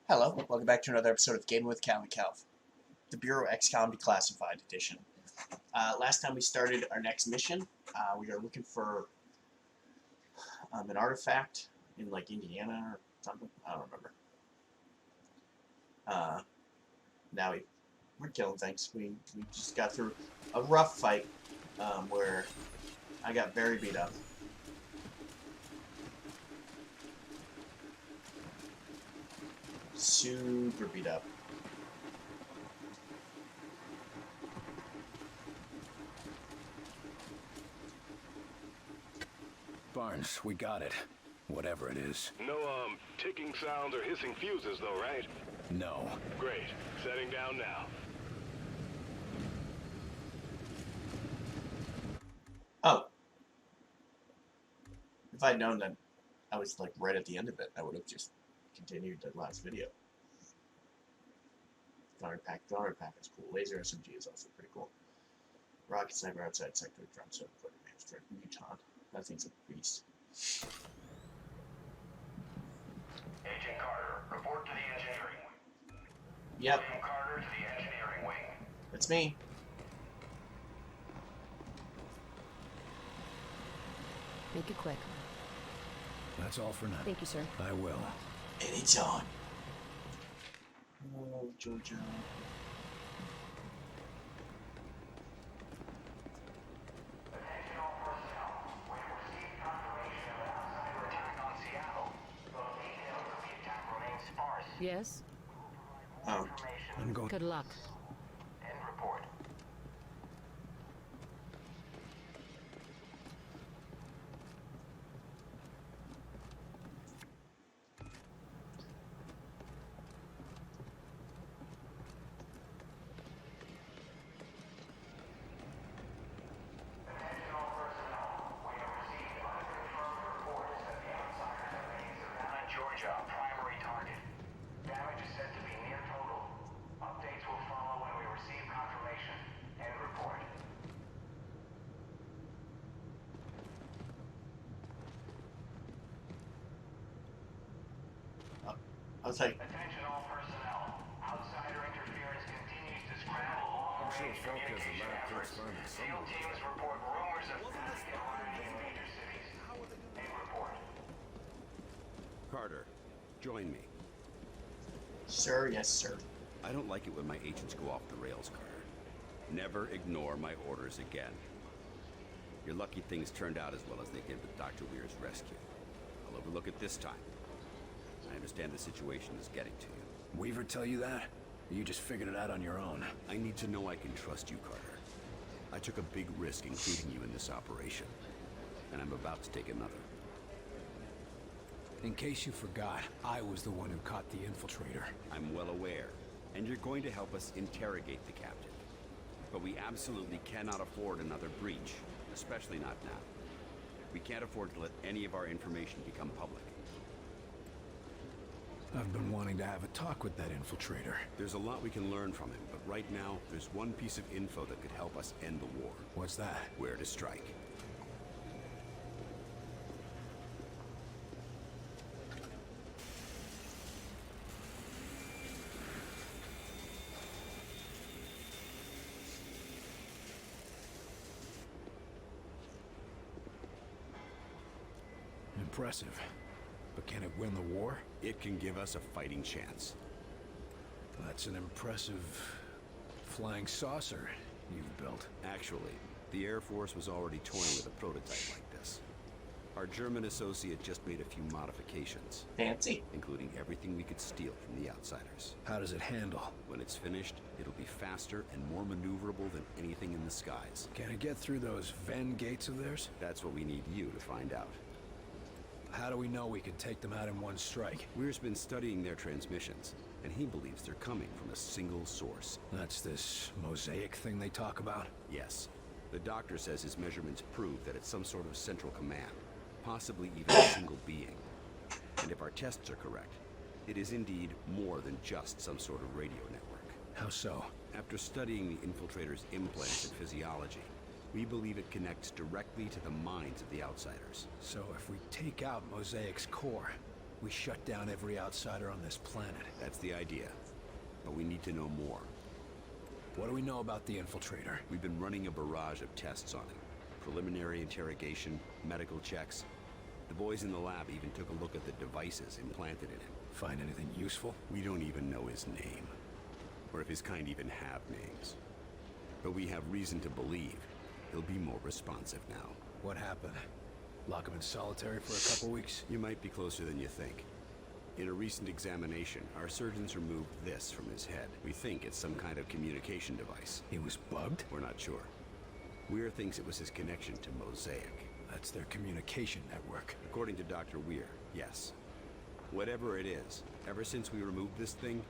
Hello, welcome back to another episode of Gaming with Cal and Calv, the Bureau XCOM Declassified edition. Last time we started our next mission, we are looking for an artifact in like Indiana or something. I don't remember. Now we're killing things. We just got through a rough fight where I got very beat up. Super beat up. Barnes, we got it. Whatever it is. No, ticking sounds or hissing fuses though, right? No. Great. Setting down now. Oh. If I'd known that I was like right at the end of it, I would have just continued the last video. Gunner pack is cool. Laser SMG is also pretty cool. Rocket sniper outside sector, drum set, mutant. That thing's a beast. Agent Carter, report to the engineering wing. Yep. Agent Carter to the engineering wing. That's me. Make it quick. That's all for now. Thank you, sir. I will. And it's on. Oh, Georgia. Attention all personnel. We have received confirmation of an outsider attack on Seattle. The details of the attack remain sparse. Yes? Oh. Information. I'm going. Good luck. End report. Attention all personnel. We have received unconfirmed reports that the outsiders have made Savannah, Georgia a primary target. Damage is said to be near total. Updates will follow when we receive confirmation. End report. I was like, Attention all personnel. Outsider interference continues to scramble long-range communication efforts. SEAL teams report rumors of static activity in major cities. End report. Carter, join me. sir, yes, sir. I don't like it when my agents go off the rails, Carter. Never ignore my orders again. You're lucky things turned out as well as they did with Dr. Weir's rescue. I'll overlook it this time. I understand the situation is getting to you. Weaver tell you that? Or you just figured it out on your own? I need to know I can trust you, Carter. I took a big risk including you in this operation, and I'm about to take another. In case you forgot, I was the one who caught the infiltrator. I'm well aware, and you're going to help us interrogate the captain. But we absolutely cannot afford another breach, especially not now. We can't afford to let any of our information become public. I've been wanting to have a talk with that infiltrator. There's a lot we can learn from him, but right now, there's one piece of info that could help us end the war. What's that? Where to strike. Impressive. But can it win the war? It can give us a fighting chance. That's an impressive flying saucer you've built. Actually, the Air Force was already toying with a prototype like this. Our German associate just made a few modifications, Fancy. including everything we could steal from the outsiders. How does it handle? When it's finished, it'll be faster and more maneuverable than anything in the skies. Can it get through those Venn gates of theirs? That's what we need you to find out. How do we know we can take them out in one strike? Weir's been studying their transmissions, and he believes they're coming from a single source. That's this mosaic thing they talk about? Yes. The doctor says his measurements prove that it's some sort of central command, possibly even a single being. And if our tests are correct, it is indeed more than just some sort of radio network. How so? After studying the infiltrator's implants and physiology, we believe it connects directly to the minds of the outsiders. So if we take out Mosaic's core, We shut down every outsider on this planet. That's the idea. But we need to know more. What do we know about the infiltrator? We've been running a barrage of tests on him. Preliminary interrogation, medical checks. The boys in the lab even took a look at the devices implanted in him. Find anything useful? We don't even know his name. Or if his kind even have names. But we have reason to believe he'll be more responsive now. What happened? Lock him in solitary for a couple weeks? You might be closer than you think. In a recent examination, our surgeons removed this from his head. We think it's some kind of communication device. He was bugged? We're not sure. Weir thinks it was his connection to Mosaic. That's their communication network. According to Dr. Weir, yes. Whatever it is, ever since we removed this thing,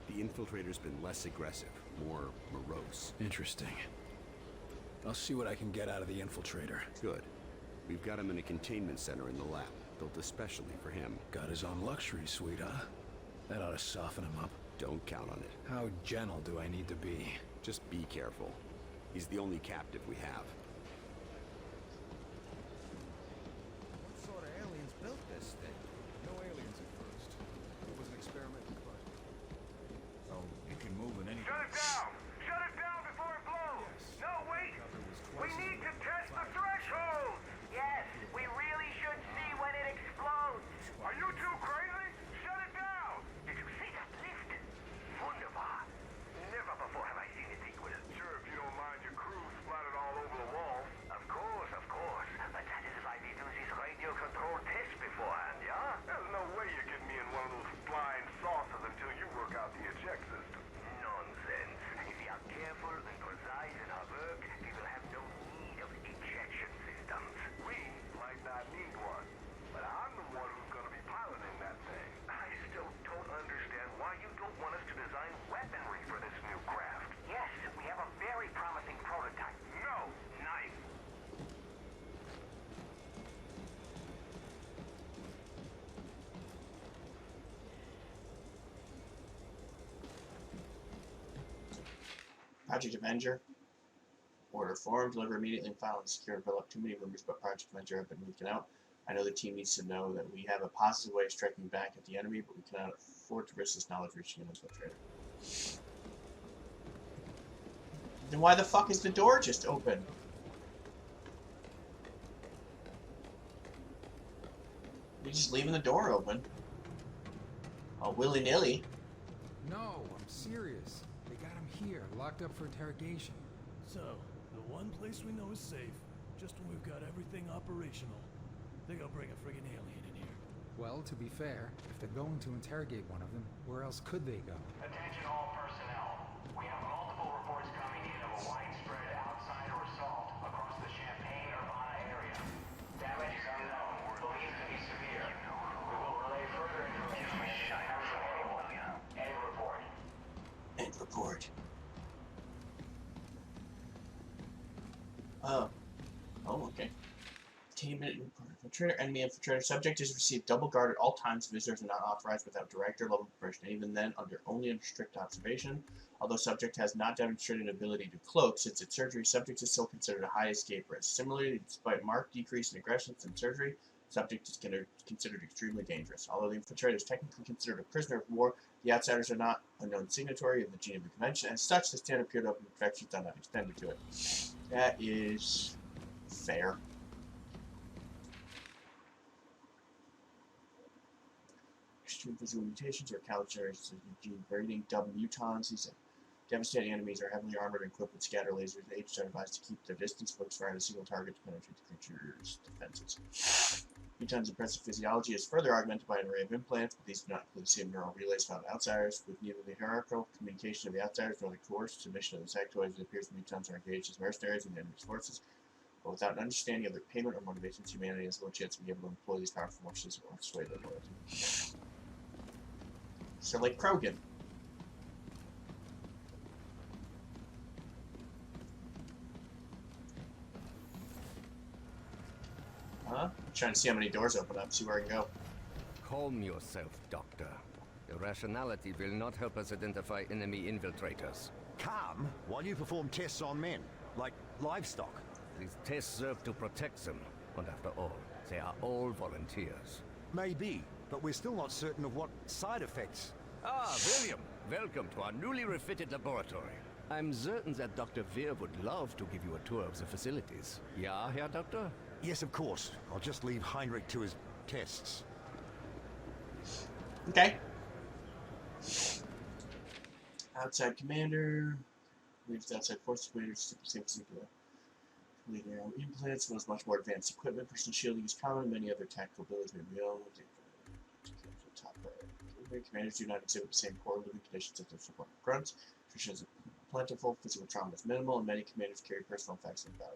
the infiltrator's been less aggressive, more morose. Interesting. I'll see what I can get out of the infiltrator. Good. We've got him in a containment center in the lab, built especially for him. Got his own luxury suite, huh? That ought to soften him up. Don't count on it. How gentle do I need to be? Just be careful. He's the only captive we have. What sort of aliens built this thing? No aliens at first. It was an experimental project. So it can move in any Shut it down! Shut it down before it blows! No, wait! We need to test the threshold! Yes, we really should see when it explodes! Are you too crazy? Shut it down! Did you see that lift? Wunderbar! Never before have I seen it equal. Sure, if you don't mind your crew splattered all over the walls. Of course, of course. But that is why we do this radio-controlled test beforehand, yeah? There's no way you're getting me in one of those flying saucers until you work out the eject system. Nonsense. If we are careful and precise in our work, we will have no need of ejection systems. We might not need one, but I'm the one who's going to be piloting that thing. I still don't understand why you don't want us to design weaponry for this new craft. Yes, we have a very promising prototype. No, knife. Project Avenger. Order formed, deliver immediately and file and secure and develop. Too many rumors about Project Avenger have been leaking out. I know the team needs to know that we have a positive way of striking back at the enemy, but we cannot afford to risk this knowledge reaching an infiltrator. Then why the fuck is the door just open? You're just leaving the door open. Oh, willy-nilly. No, I'm serious. They got him here, locked up for interrogation. So, the one place we know is safe, just when we've got everything operational. They're gonna bring a friggin' alien in here. Well, to be fair, if they're going to interrogate one of them, where else could they go? Attention all personnel. We have multiple reports coming in of a widespread outsider assault across the Champaign-Urbana area. Damage is unknown, believed to be severe. We will relay further information as available. End report. End report. Oh. Oh, okay. Containment infiltrator. Enemy infiltrator. Subject is received double guard at all times. Visitors are not authorized without director level permission. Even then, only under strict observation. Although subject has not demonstrated an ability to cloak since its surgery, subject is still considered a high escape risk. Similarly, despite marked decrease in aggression since surgery, subject is considered extremely dangerous. Although the infiltrator is technically considered a prisoner of war, the outsiders are not a known signatory of the Geneva Convention. As such, the standard period of protections are not extended to it. That is fair. Extreme physical mutations or calcifications of gene breeding, dumb mutons. These devastating enemies are heavily armored and equipped with scatter lasers. They each are advised to keep their distance, focus fire on a single target to penetrate the creature's defenses. Mutons' impressive physiology is further augmented by an array of implants, but these do not include the same neural relays found in outsiders. With neither the hierarchical communication of the outsiders nor the coerced submission of the sectoids, it appears the mutons are engaged as mercenaries in the enemy's forces. But without an understanding of their payment or motivations, humanity has little chance to be able to employ these powerful forces or sway their loyalty. So, like Krogan. Huh? Trying to see how many doors open up, see where I can go. Calm yourself, Doctor. Irrationality will not help us identify enemy infiltrators. Calm while you perform tests on men, like livestock. These tests serve to protect them, and after all, they are all volunteers. Maybe, but we're still not certain of what side effects. Ah, William, welcome to our newly refitted laboratory. I'm certain that Dr. Weir would love to give you a tour of the facilities. Yeah, Herr Doctor? Yes, of course. I'll just leave Heinrich to his tests. Okay. Outside commander. Leaves outside force commanders to save super. Leading their own implants, was much more advanced equipment. Personal shielding is common. Many other tactical abilities may be owned. Top priority. Commanders do not exhibit the same core living conditions as their support grunts. Nutrition is plentiful. Physical trauma is minimal, and many commanders carry personal effects in battle.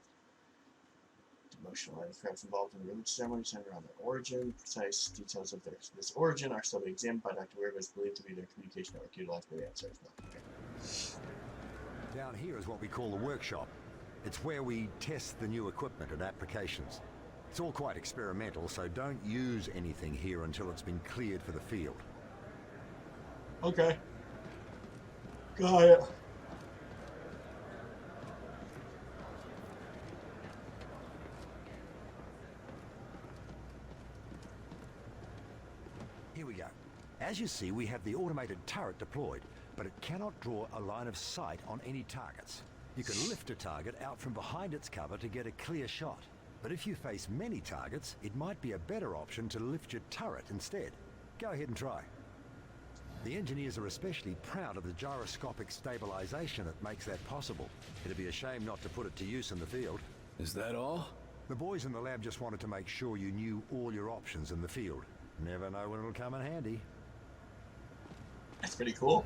Emotional artifacts involved in the religious ceremony center on their origin. Precise details of this origin are still being examined by Dr. Weir, but is believed to be their communication network utilized by the answers. Okay. Down here is what we call the workshop. It's where we test the new equipment and applications. It's all quite experimental, so don't use anything here until it's been cleared for the field. Okay. Got it. Here we go. As you see, we have the automated turret deployed, but it cannot draw a line of sight on any targets. You can lift a target out from behind its cover to get a clear shot. But if you face many targets, it might be a better option to lift your turret instead. Go ahead and try. The engineers are especially proud of the gyroscopic stabilization that makes that possible. It'd be a shame not to put it to use in the field. Is that all? The boys in the lab just wanted to make sure you knew all your options in the field. Never know when it'll come in handy. That's pretty cool.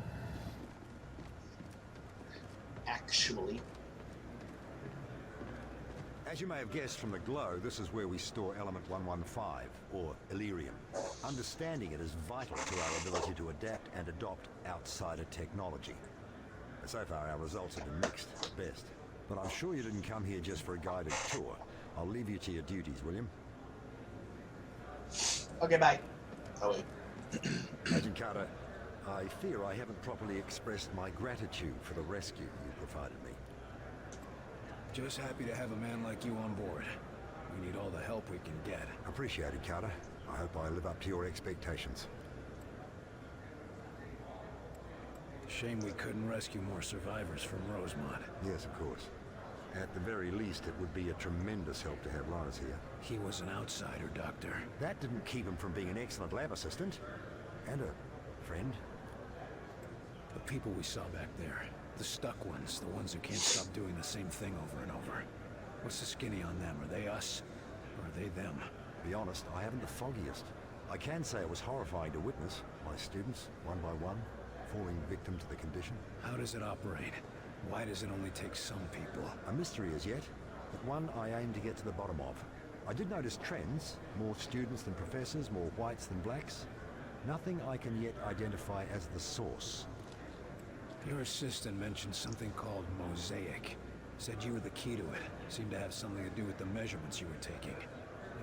Actually. As you may have guessed from the glow, this is where we store element 115, or Illyrium. Understanding it is vital to our ability to adapt and adopt outsider technology. So far, our results have been mixed at best. But I'm sure you didn't come here just for a guided tour. I'll leave you to your duties, William. Okay, bye. Oh, wait. Agent Carter, I fear I haven't properly expressed my gratitude for the rescue you provided me. Just happy to have a man like you on board. We need all the help we can get. Appreciate it, Carter. I hope I live up to your expectations. Shame we couldn't rescue more survivors from Rosemont. Yes, of course. At the very least, it would be a tremendous help to have Lawrence here. He was an outsider, Doctor. That didn't keep him from being an excellent lab assistant. And a friend. The people we saw back there. The stuck ones. The ones who can't stop doing the same thing over and over. What's the skinny on them? Are they us? Or are they them? To be honest, I haven't the foggiest. I can say it was horrifying to witness. My students, one by one, falling victim to the condition. How does it operate? Why does it only take some people? A mystery as yet, but one I aim to get to the bottom of. I did notice trends. More students than professors, more whites than blacks. Nothing I can yet identify as the source. Your assistant mentioned something called Mosaic. Said you were the key to it. Seemed to have something to do with the measurements you were taking.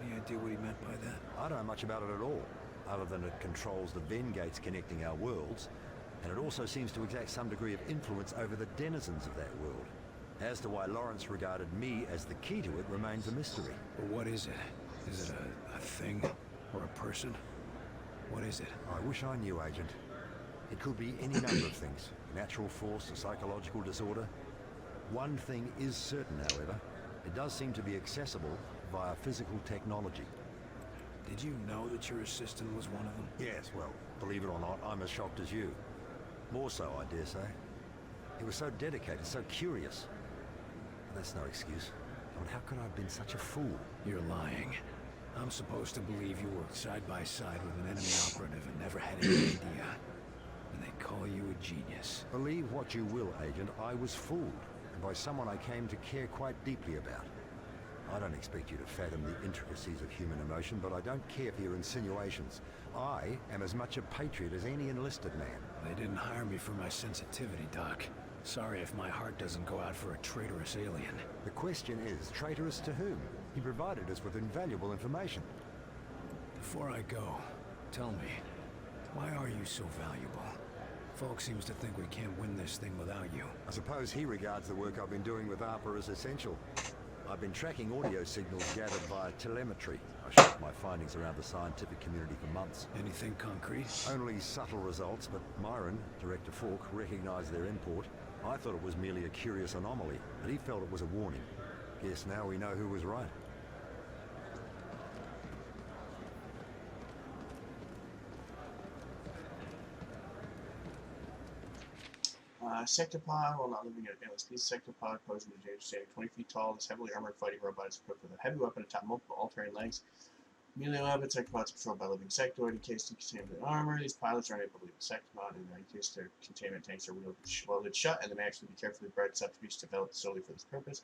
Any idea what he meant by that? I don't know much about it at all, other than it controls the Venn gates connecting our worlds, and it also seems to exact some degree of influence over the denizens of that world. As to why Lawrence regarded me as the key to it remains a mystery. But what is it? Is it a thing? Or a person? What is it? I wish I knew, Agent. It could be any number of things. Natural force, a psychological disorder. One thing is certain, however. It does seem to be accessible via physical technology. Did you know that your assistant was one of them? Yes, well, believe it or not, I'm as shocked as you. More so, I dare say. He was so dedicated, so curious. But that's no excuse. I mean, how could I have been such a fool? You're lying. I'm supposed to believe you worked side by side with an enemy operative and never had any idea. And they call you a genius. Believe what you will, Agent, I was fooled. And by someone I came to care quite deeply about. I don't expect you to fathom the intricacies of human emotion, but I don't care for your insinuations. I am as much a patriot as any enlisted man. They didn't hire me for my sensitivity, Doc. Sorry if my heart doesn't go out for a traitorous alien. The question is, traitorous to whom? He provided us with invaluable information. Before I go, tell me, why are you so valuable? Falk seems to think we can't win this thing without you. I suppose he regards the work I've been doing with ARPA as essential. I've been tracking audio signals gathered via telemetry. I shared my findings around the scientific community for months. Anything concrete? Only subtle results, but Myron, Director Falk, recognized their import. I thought it was merely a curious anomaly, but he felt it was a warning. Guess now we know who was right. Sectopod, while not living in an endless peace, Sectopod posing a danger standing 20 feet tall. This heavily armored fighting robot is equipped with a heavy weapon atop multiple all-terrain legs. Melee weapon, Sectopods controlled by living sectoid encased in containment armor. These pilots are unable to leave the Sectopod, and in case their containment tanks are welded shut, and they may actually be carefully bred subterfuge developed solely for this purpose.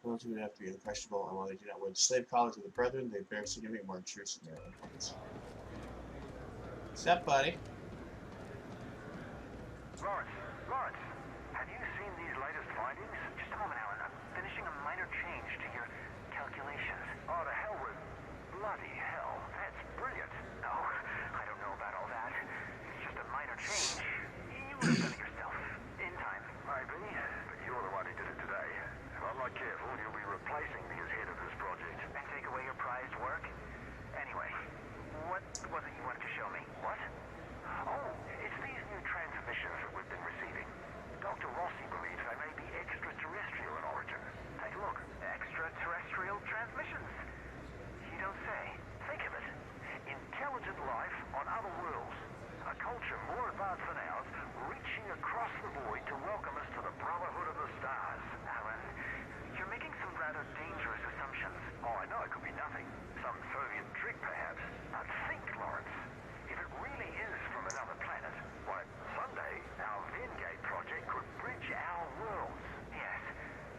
Those who would have to be impressionable, and while they do not wear the slave collars of the brethren, they bear significantly more intrusive in their implements. What's up, buddy? Lawrence, have you seen these latest findings? Just a moment, Alan. I'm finishing a minor change to your calculations. Oh, the hell with... Bloody hell. That's brilliant. No, I don't know about all that. It's just a minor change. You would have done it yourself. In time. Maybe, but you're the one who did it today. If I'm not careful, you'll be replacing me as head of this project. And take away your prized work? Anyway, what was it you wanted to show me? What? Oh, it's these new transmissions that we've been receiving. Dr. Rossi believes they may be extraterrestrial in origin. Take a look. Extraterrestrial transmissions? You don't say. Think of it. Intelligent life on other worlds. A culture more advanced than ours, reaching across the void to welcome us to the Brotherhood of the Stars. Alan, you're making some rather dangerous assumptions. Oh, I know it could be nothing. Some Soviet trick, perhaps. But think, Lawrence. If it really is from another planet, why, someday our Vengate project could bridge our worlds. Yes,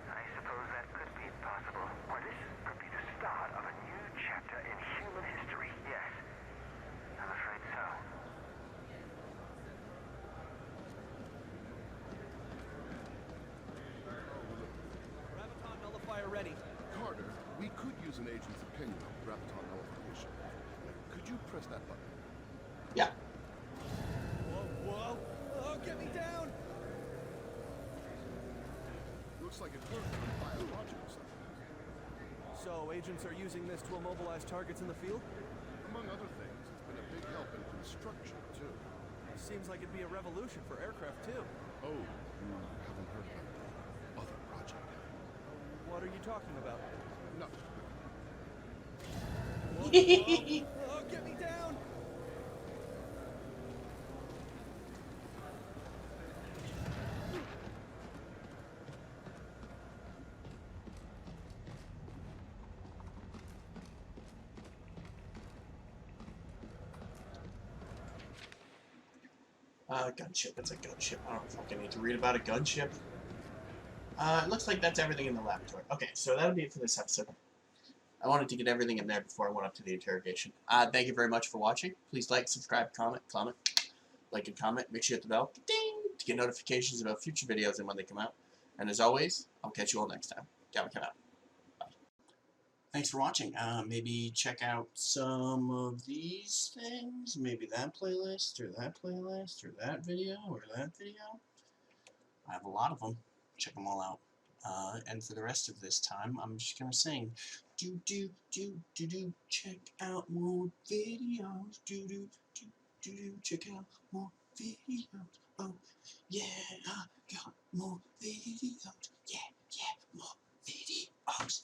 I suppose that could be possible. Why, this could be the start of a new chapter in human history. Yes, I'm afraid so. Graviton nullifier ready. Carter, we could use an agent's opinion on graviton nullification. Could you press that button? Yeah. Whoa! Oh, get me down! Looks like it hurt on biological side. So, agents are using this to immobilize targets in the field? Among other things, it's been a big help in construction, too. Seems like it'd be a revolution for aircraft, too. Oh, you haven't heard about the other project? What are you talking about? No. Oh, get me down! Gunship. It's a gunship. I don't fucking need to read about a gunship. It looks like that's everything in the laboratory. Okay, so that'll be it for this episode. I wanted to get everything in there before I went up to the interrogation. Thank you very much for watching. Please like, subscribe, comment, like and comment. Make sure you hit the bell, ding, to get notifications about future videos and when they come out. And as always, I'll catch you all next time. Gavin, come out. Bye. Thanks for watching. Maybe check out some of these things. Maybe that playlist, or that playlist, or that video, or that video. I have a lot of them. Check them all out. And for the rest of this time, I'm just gonna sing. Do do do do do. Check out more videos. Do do do do do. Check out more videos. Oh yeah, I got more videos. Yeah, more videos.